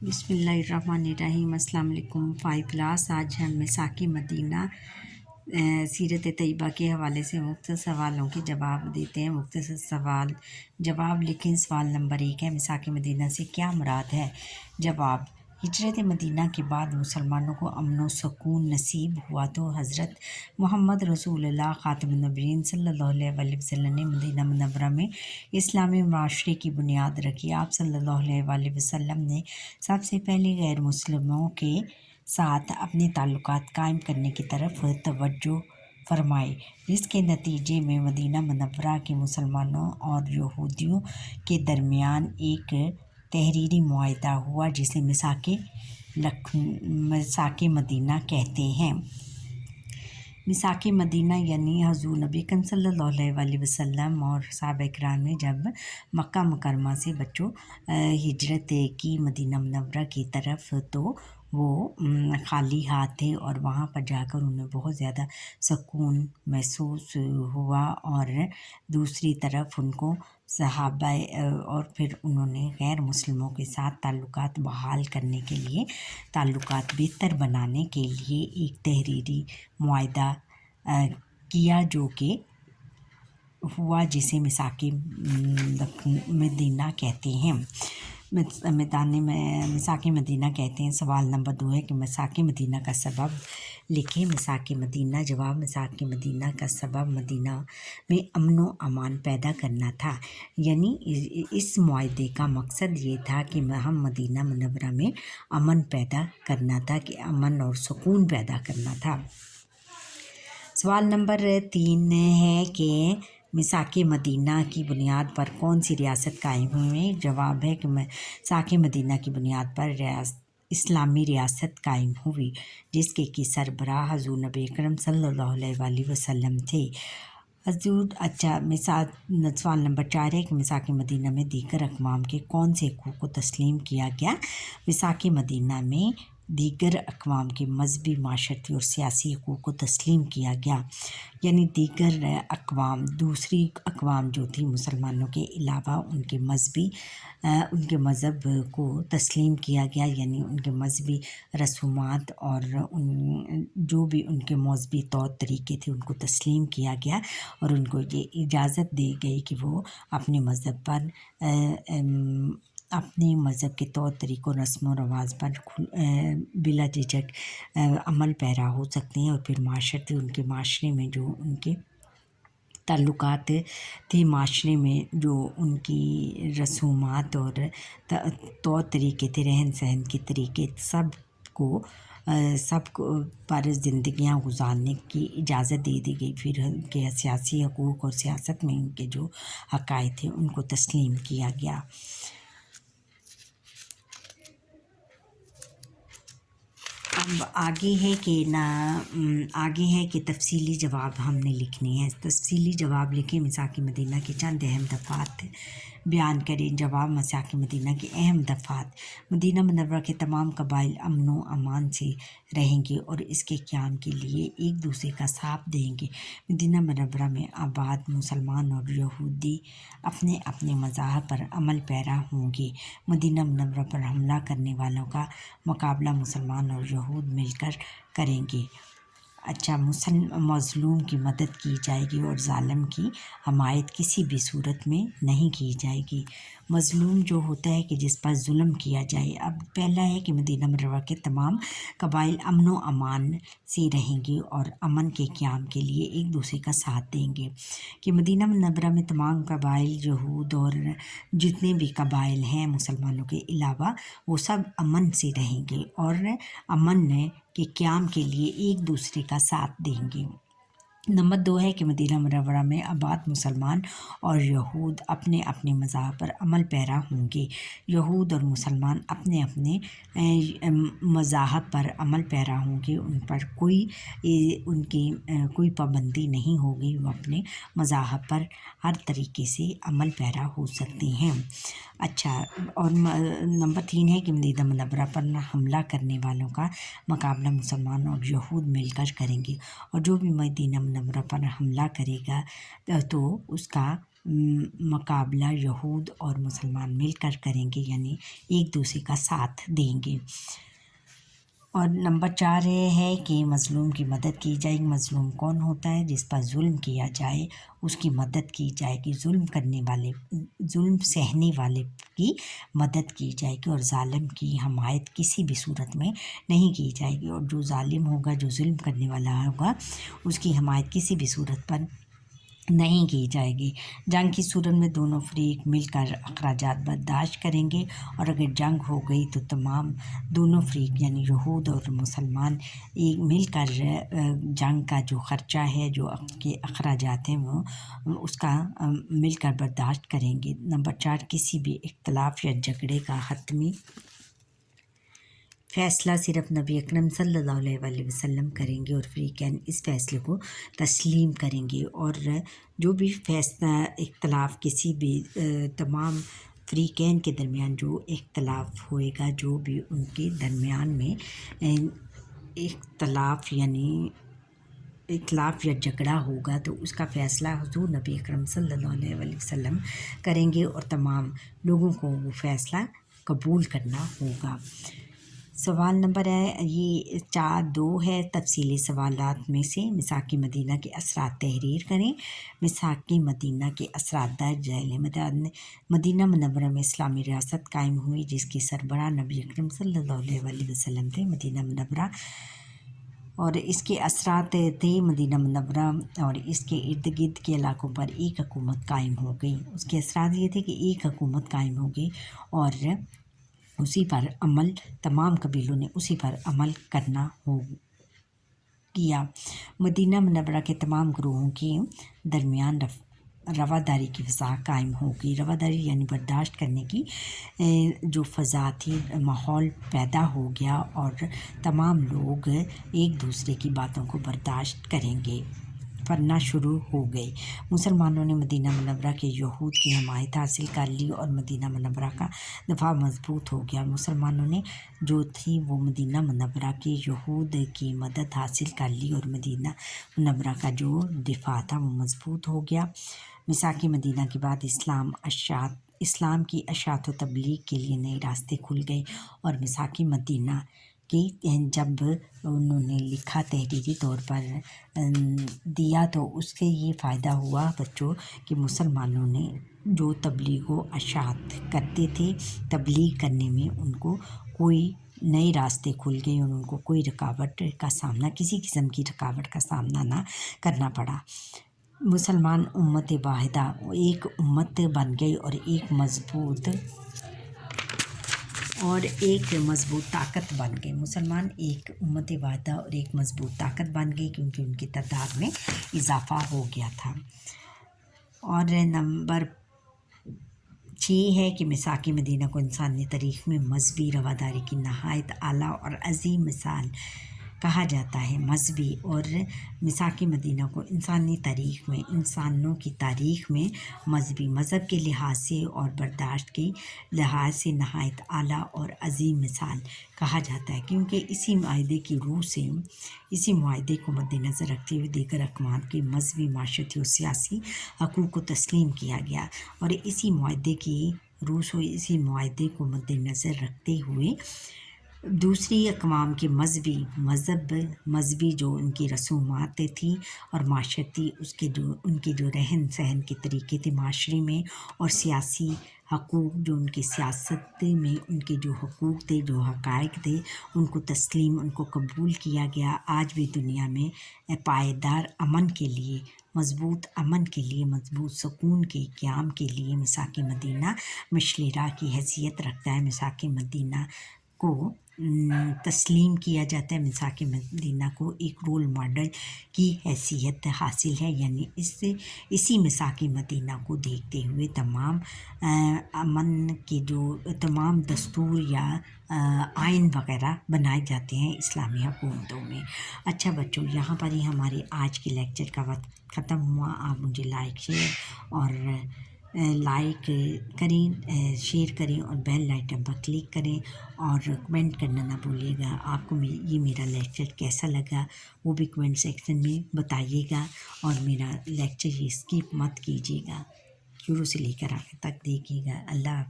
بسم اللہ الرحمن الرحیم۔ السلام علیکم 5 کلاس۔ آج ہم مساک مدینہ سیرت طیبہ کے حوالے سے مختصر سوالوں کے جواب دیتے ہیں۔ مختصر سوال جواب لکھیں۔ سوال نمبر 1 ہے، مساک مدینہ سے کیا مراد ہے؟ جواب: ہجرت مدینہ کے بعد مسلمانوں کو امن و سکون نصیب ہوا تو حضرت محمد رسول اللہ خاتم النبیین صلی اللہ علیہ وآلہ وسلم نے مدینہ منورہ میں اسلامی معاشرے کی بنیاد رکھی۔ آپ صلی اللہ علیہ وآلہ وسلم نے سب سے پہلے غیر مسلموں کے ساتھ اپنے تعلقات قائم کرنے کی طرف توجہ فرمائی، جس کے نتیجے میں مدینہ منورہ کے مسلمانوں اور یہودیوں کے درمیان ایک تحریری معاہدہ ہوا جسے مساک مدینہ کہتے ہیں۔ مساک مدینہ یعنی حضور نبی کریم صلی اللہ علیہ وآلہ وسلم اور صحابہ کرام نے جب مکہ مکرمہ سے ہجرت کی مدینہ منورہ کی طرف، تو وہ خالی ہاتھ تھے اور وہاں پر جا کر انہیں بہت زیادہ سکون محسوس ہوا، اور دوسری طرف ان کو صحابہ اور پھر انہوں نے غیر مسلموں کے ساتھ تعلقات بحال کرنے کے لیے، تعلقات بہتر بنانے کے لیے ایک تحریری معاہدہ کیا جو کہ ہوا، جسے مساک مدینہ کہتے ہیں۔ مساک مدینہ کہتے ہیں۔ سوال نمبر 2 ہے کہ مساک مدینہ کا سبب لکھیں۔ مساک مدینہ جواب: مساک مدینہ کا سبب مدینہ میں امن و امان پیدا کرنا تھا، یعنی اس معاہدے کا مقصد یہ تھا کہ ہم مدینہ منورہ میں امن پیدا کرنا تھا، کہ امن اور سکون پیدا کرنا تھا۔ سوال نمبر 3 ہے کہ مساک مدینہ کی بنیاد پر کون سی ریاست قائم ہوئی؟ جواب ہے کہ مساک مدینہ کی بنیاد پر اسلامی ریاست قائم ہوئی، جس کے سربراہ حضور نبی کریم صلی اللہ علیہ وآلہ وسلم تھے۔ سوال نمبر 4 ہے کہ مساک مدینہ میں دیگر اقوام کے کون سے حقوق کو تسلیم کیا گیا؟ مساک مدینہ میں دیگر اقوام کے مذہبی، معاشرتی اور سیاسی حقوق کو تسلیم کیا گیا، یعنی دیگر اقوام، دوسری اقوام جو تھی مسلمانوں کے علاوہ، ان کے مذہب کو تسلیم کیا گیا، یعنی ان کے مذہبی رسومات اور جو بھی ان کے مذہبی طور طریقے تھے ان کو تسلیم کیا گیا، اور ان کو یہ اجازت دی گئی کہ وہ اپنے مذہب پر اپنے مذہب کے طور طریقوں، رسم و رواج پر بلا جھجک عمل پیرا ہو سکتے ہیں، اور پھر ان کے معاشرے میں جو ان کے تعلقات تھے، معاشرے میں جو ان کی رسومات اور طور طریقے تھے، رہن سہن کے طریقے، سب کو پر زندگیاں گزارنے کی اجازت دے دی گئی۔ پھر ان کے سیاسی حقوق اور سیاست میں ان کے جو عقائد تھے ان کو تسلیم کیا گیا۔ اب آگے ہے کہ تفصیلی جواب ہم نے لکھنے ہیں۔ تفصیلی جواب لکھیں۔ مساک مدینہ کے چند اہم دفعات بیان کریں۔ جواب: مساک مدینہ کے اہم دفعات: مدینہ منورہ کے تمام قبائل امن و امان سے رہیں گے اور اس کے قیام کے لیے ایک دوسرے کا ساتھ دیں گے۔ مدینہ منورہ میں آباد مسلمان اور یہودی اپنے اپنے مذاہب پر عمل پیرا ہوں گے۔ مدینہ منورہ پر حملہ کرنے والوں کا مقابلہ مسلمان اور یہود مل کر کریں گے۔ مظلوم کی مدد کی جائے گی اور ظالم کی حمایت کسی بھی صورت میں نہیں کی جائے گی۔ مظلوم جو ہوتا ہے کہ جس پر ظلم کیا جائے۔ اب پہلا ہے کہ مدینہ منورہ کے تمام قبائل امن و امان سے رہیں گے اور امن کے قیام کے لیے ایک دوسرے کا ساتھ دیں گے، کہ مدینہ منورہ میں تمام قبائل، یہود اور جتنے بھی قبائل ہیں مسلمانوں کے علاوہ، وہ سب امن سے رہیں گے اور امن کے قیام کے لیے ایک دوسرے کا ساتھ دیں گے۔ نمبر 2 ہے کہ مدینہ منورہ میں آباد مسلمان اور یہود اپنے اپنے مذاہب پر عمل پیرا ہوں گے۔ یہود اور مسلمان اپنے اپنے مذاہب پر عمل پیرا ہوں گے، ان پر کوئی پابندی نہیں ہوگی، وہ اپنے مذاہب پر ہر طریقے سے عمل پیرا ہو سکتے ہیں۔ اور نمبر 3 ہے کہ مدینہ منورہ پر حملہ کرنے والوں کا مقابلہ مسلمان اور یہود مل کر کریں گے، اور جو بھی مدینہ منورہ پر حملہ کرے گا تو اس کا مقابلہ یہود اور مسلمان مل کر کریں گے، یعنی ایک دوسرے کا ساتھ دیں گے۔ اور نمبر 4 یہ ہے کہ مظلوم کی مدد کی جائے گی۔ مظلوم کون ہوتا ہے؟ جس پر ظلم کیا جائے اس کی مدد کی جائے گی، ظلم سہنے والے کی مدد کی جائے گی، اور ظالم کی حمایت کسی بھی صورت میں نہیں کی جائے گی، اور جو ظالم ہوگا، جو ظلم کرنے والا ہوگا، اس کی حمایت کسی بھی صورت پر نہیں کی جائے گی۔ جنگ کی صورت میں دونوں فریق مل کر اخراجات برداشت کریں گے، اور اگر جنگ ہو گئی تو دونوں فریق یعنی یہود اور مسلمان مل کر جنگ کا جو خرچہ ہے، جو کے اخراجات ہیں، وہ اس کا مل کر برداشت کریں گے۔ نمبر 4 کسی بھی اختلاف یا جھگڑے کا حتمی فیصلہ صرف نبی اکرم صلی اللہ علیہ وآلہ وسلم کریں گے، اور فریقین اس فیصلے کو تسلیم کریں گے، اور جو بھی فیصلہ اختلاف کسی بھی تمام فریقین کے درمیان جو اختلاف ہوئے گا، جو بھی ان کے درمیان میں اختلاف یا جھگڑا ہوگا، تو اس کا فیصلہ حضور نبی اکرم صلی اللہ علیہ وآلہ وسلم کریں گے، اور تمام لوگوں کو وہ فیصلہ قبول کرنا ہوگا۔ سوال نمبر ہے یہ 2 ہے، تفصیلی سوالات میں سے میثاق مدینہ کے اثرات تحریر کریں۔ میثاق مدینہ کے اثرات درج ذیل مدینہ منورہ میں اسلامی ریاست قائم ہوئی، جس کی سربراہ نبی اکرم صلی اللہ علیہ وآلہ وسلم تھے۔ مدینہ منورہ اور اس کے اثرات تھے مدینہ منورہ اور اس کے ارد گرد کے علاقوں پر ایک حکومت قائم ہو گئی۔ اس کے اثرات یہ تھے کہ ایک حکومت قائم ہو گئی، اور اسی پر عمل تمام قبیلوں نے اسی پر عمل کرنا کیا۔ مدینہ منورہ کے تمام گروہوں کے درمیان رواداری کی فضا قائم ہو گئی۔ رواداری یعنی برداشت کرنے کی جو فضا تھی، ماحول پیدا ہو گیا، اور تمام لوگ ایک دوسرے کی باتوں کو برداشت کرنا شروع ہو گئے۔ مسلمانوں نے مدینہ منورہ کے یہود کی حمایت حاصل کر لی، اور مدینہ منورہ کا دفاع مضبوط ہو گیا۔ مسلمانوں نے جو تھی وہ مدینہ منورہ کے یہود کی مدد حاصل کر لی، اور مدینہ منورہ کا جو دفاع تھا وہ مضبوط ہو گیا۔ میثاق مدینہ کے بعد اسلام کی اشاعت و تبلیغ کے لیے نئے راستے کھل گئے، اور میثاق مدینہ کی جب انہوں نے لکھا، تحریری طور پر دیا، تو اس سے یہ فائدہ ہوا بچوں کہ مسلمانوں نے جو تبلیغ و اشاعت کرتے تھے، تبلیغ کرنے میں ان کو کوئی نئے راستے کھل گئے، اور ان کو کوئی کسی قسم کی رکاوٹ کا سامنا نہ کرنا پڑا۔ مسلمان امت واحدہ ایک امت بن گئی، اور ایک مضبوط طاقت بن گئی۔ مسلمان ایک امت واحدہ اور ایک مضبوط طاقت بن گئی، کیونکہ ان کی تعداد میں اضافہ ہو گیا تھا۔ اور نمبر 6 ہے کہ میثاق مدینہ کو انسانی تاریخ میں مذہبی رواداری کی نہایت اعلیٰ اور عظیم مثال کہا جاتا ہے۔ مذہبی اور میثاق مدینہ کو انسانوں کی تاریخ میں مذہب کے لحاظ سے اور برداشت کے لحاظ سے نہایت اعلیٰ اور عظیم مثال کہا جاتا ہے، کیونکہ اسی معاہدے کی روح سے اسی معاہدے کو مد نظر رکھتے ہوئے دیگر اقوام کے مذہبی، معاشرتی اور سیاسی حقوق کو تسلیم کیا گیا، اور اسی معاہدے کی روح سے اسی معاہدے کو مد نظر رکھتے ہوئے دوسری اقوام کے مذہبی جو ان کی رسومات تھیں اور معاشرتی ان کے جو رہن سہن کے طریقے تھے معاشرے میں، اور سیاسی حقوق جو ان کی سیاست میں ان کے جو حقوق تھے، جو حقائق تھے، ان کو ان کو قبول کیا گیا۔ آج بھی دنیا میں پائیدار امن کے لیے، مضبوط سکون کے قیام کے لیے میثاق مدینہ مشعل راہ کی حیثیت رکھتا ہے۔ میثاق مدینہ کو تسلیم کیا جاتا ہے، میثاق مدینہ کو ایک رول ماڈل کی حیثیت حاصل ہے، یعنی اسی میثاق مدینہ کو دیکھتے ہوئے تمام امن کے جو تمام دستور یا آئین وغیرہ بنائے جاتے ہیں اسلامی حکومتوں میں۔ اچھا بچوں، یہاں پر ہی ہمارے آج کے لیکچر کا وقت ختم ہوا۔ آپ مجھے لائک کریں اور بیل آئیکن پر کلک کریں، اور کمنٹ کرنا نہ بھولیے گا۔ آپ کو یہ میرا لیکچر کیسا لگا وہ بھی کمنٹ سیکشن میں بتائیے گا، اور میرا لیکچر یہ اسکپ مت کیجیے گا۔ شروع سے لے کر آخر تک دیکھیے گا۔ اللہ